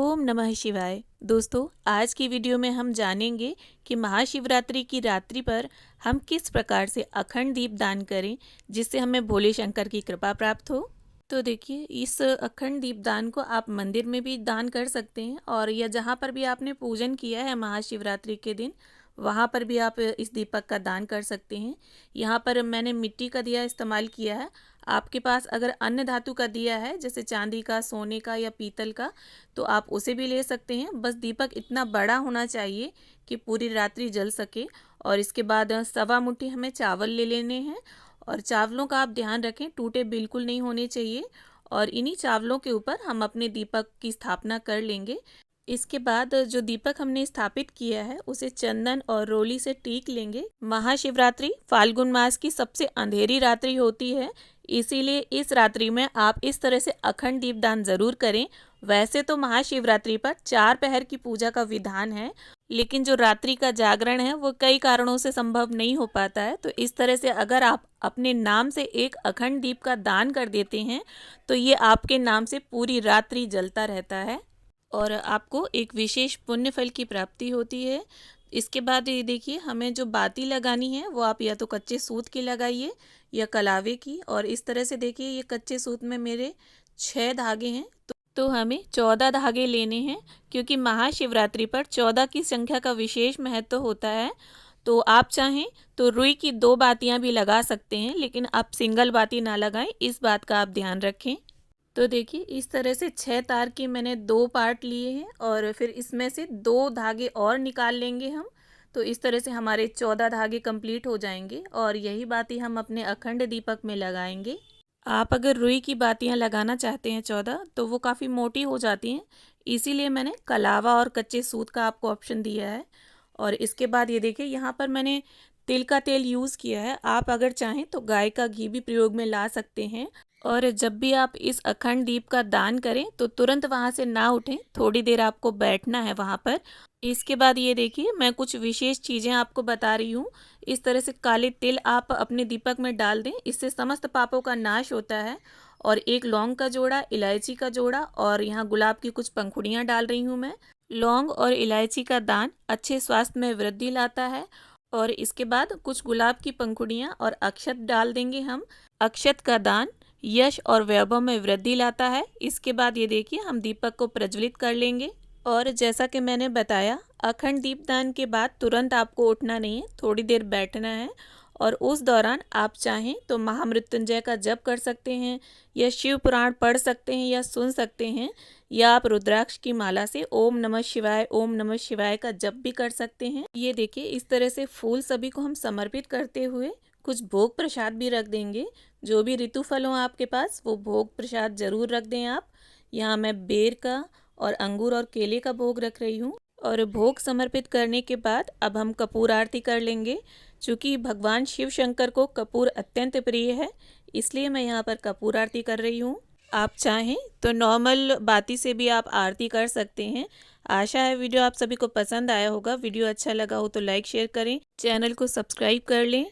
ओम नमः शिवाय। दोस्तों, आज की वीडियो में हम जानेंगे कि महाशिवरात्रि की रात्रि पर हम किस प्रकार से अखंड दीप दान करें जिससे हमें भोले शंकर की कृपा प्राप्त हो। तो देखिए, इस अखंड दीप दान को आप मंदिर में भी दान कर सकते हैं और या जहाँ पर भी आपने पूजन किया है महाशिवरात्रि के दिन, वहाँ पर भी आप इस दीपक का दान कर सकते हैं। यहाँ पर मैंने मिट्टी का दिया इस्तेमाल किया है। आपके पास अगर अन्य धातु का दिया है, जैसे चांदी का, सोने का या पीतल का, तो आप उसे भी ले सकते हैं। बस दीपक इतना बड़ा होना चाहिए कि पूरी रात्रि जल सके। और इसके बाद सवा मुट्ठी हमें चावल ले लेने हैं और चावलों का आप ध्यान रखें, टूटे बिल्कुल नहीं होने चाहिए। और इन्हीं चावलों के ऊपर हम अपने दीपक की स्थापना कर लेंगे। इसके बाद जो दीपक हमने स्थापित किया है उसे चंदन और रोली से टीक लेंगे। महाशिवरात्रि फाल्गुन मास की सबसे अंधेरी रात्रि होती है, इसीलिए इस रात्रि में आप इस तरह से अखंड दीपदान जरूर करें। वैसे तो महाशिवरात्रि पर 4 पहर की पूजा का विधान है, लेकिन जो रात्रि का जागरण है वो कई कारणों से संभव नहीं हो पाता है। तो इस तरह से अगर आप अपने नाम से एक अखंड दीप का दान कर देते हैं तो ये आपके नाम से पूरी रात्रि जलता रहता है और आपको एक विशेष पुण्य फल की प्राप्ति होती है। इसके बाद ये देखिए, हमें जो बाती लगानी है वो आप या तो कच्चे सूत की लगाइए या कलावे की। और इस तरह से देखिए, ये कच्चे सूत में मेरे 6 धागे हैं, तो हमें 14 धागे लेने हैं, क्योंकि महाशिवरात्रि पर 14 की संख्या का विशेष महत्व होता है। तो आप चाहें तो रुई की 2 बातियां भी लगा सकते हैं, लेकिन आप सिंगल बाती ना लगाएं, इस बात का आप ध्यान रखें। तो देखिए, इस तरह से 6 तार के मैंने 2 पार्ट लिए हैं और फिर इसमें से 2 धागे और निकाल लेंगे हम। तो इस तरह से हमारे 14 धागे कंप्लीट हो जाएंगे और यही बाती हम अपने अखंड दीपक में लगाएंगे। आप अगर रुई की बातियां लगाना चाहते हैं 14, तो वो काफ़ी मोटी हो जाती हैं, इसीलिए मैंने कलावा और कच्चे सूत का आपको ऑप्शन दिया है। और इसके बाद ये देखिए, यहाँ पर मैंने तिल का तेल यूज़ किया है। आप अगर चाहें तो गाय का घी भी प्रयोग में ला सकते हैं। और जब भी आप इस अखंड दीप का दान करें तो तुरंत वहाँ से ना उठें, थोड़ी देर आपको बैठना है वहाँ पर। इसके बाद ये देखिए, मैं कुछ विशेष चीज़ें आपको बता रही हूँ। इस तरह से काले तिल आप अपने दीपक में डाल दें, इससे समस्त पापों का नाश होता है। और एक लौंग का जोड़ा, इलायची का जोड़ा और यहाँ गुलाब की कुछ पंखुड़ियाँ डाल रही हूँ मैं। लौंग और इलायची का दान अच्छे स्वास्थ्य में वृद्धि लाता है। और इसके बाद कुछ गुलाब की पंखुड़ियाँ और अक्षत डाल देंगे हम। अक्षत का दान यश और वैभव में वृद्धि लाता है। इसके बाद ये देखिए, हम दीपक को प्रज्वलित कर लेंगे। और जैसा कि मैंने बताया, अखंड दीपदान के बाद तुरंत आपको उठना नहीं है, थोड़ी देर बैठना है। और उस दौरान आप चाहें तो महामृत्युंजय का जप कर सकते हैं या शिव पुराण पढ़ सकते हैं या सुन सकते हैं, या आप रुद्राक्ष की माला से ओम नमः शिवाय का जप भी कर सकते हैं। ये देखिए, इस तरह से फूल सभी को हम समर्पित करते हुए कुछ भोग प्रसाद भी रख देंगे। जो भी ऋतु फल हो आपके पास, वो भोग प्रसाद जरूर रख दें आप। यहाँ मैं बेर का और अंगूर और केले का भोग रख रही हूँ। और भोग समर्पित करने के बाद अब हम कपूर आरती कर लेंगे। चूँकि भगवान शिव शंकर को कपूर अत्यंत प्रिय है, इसलिए मैं यहाँ पर कपूर आरती कर रही हूँ। आप चाहें तो नॉर्मल बाती से भी आप आरती कर सकते हैं। आशा है वीडियो आप सभी को पसंद आया होगा। वीडियो अच्छा लगा हो तो लाइक शेयर करें, चैनल को सब्सक्राइब कर लें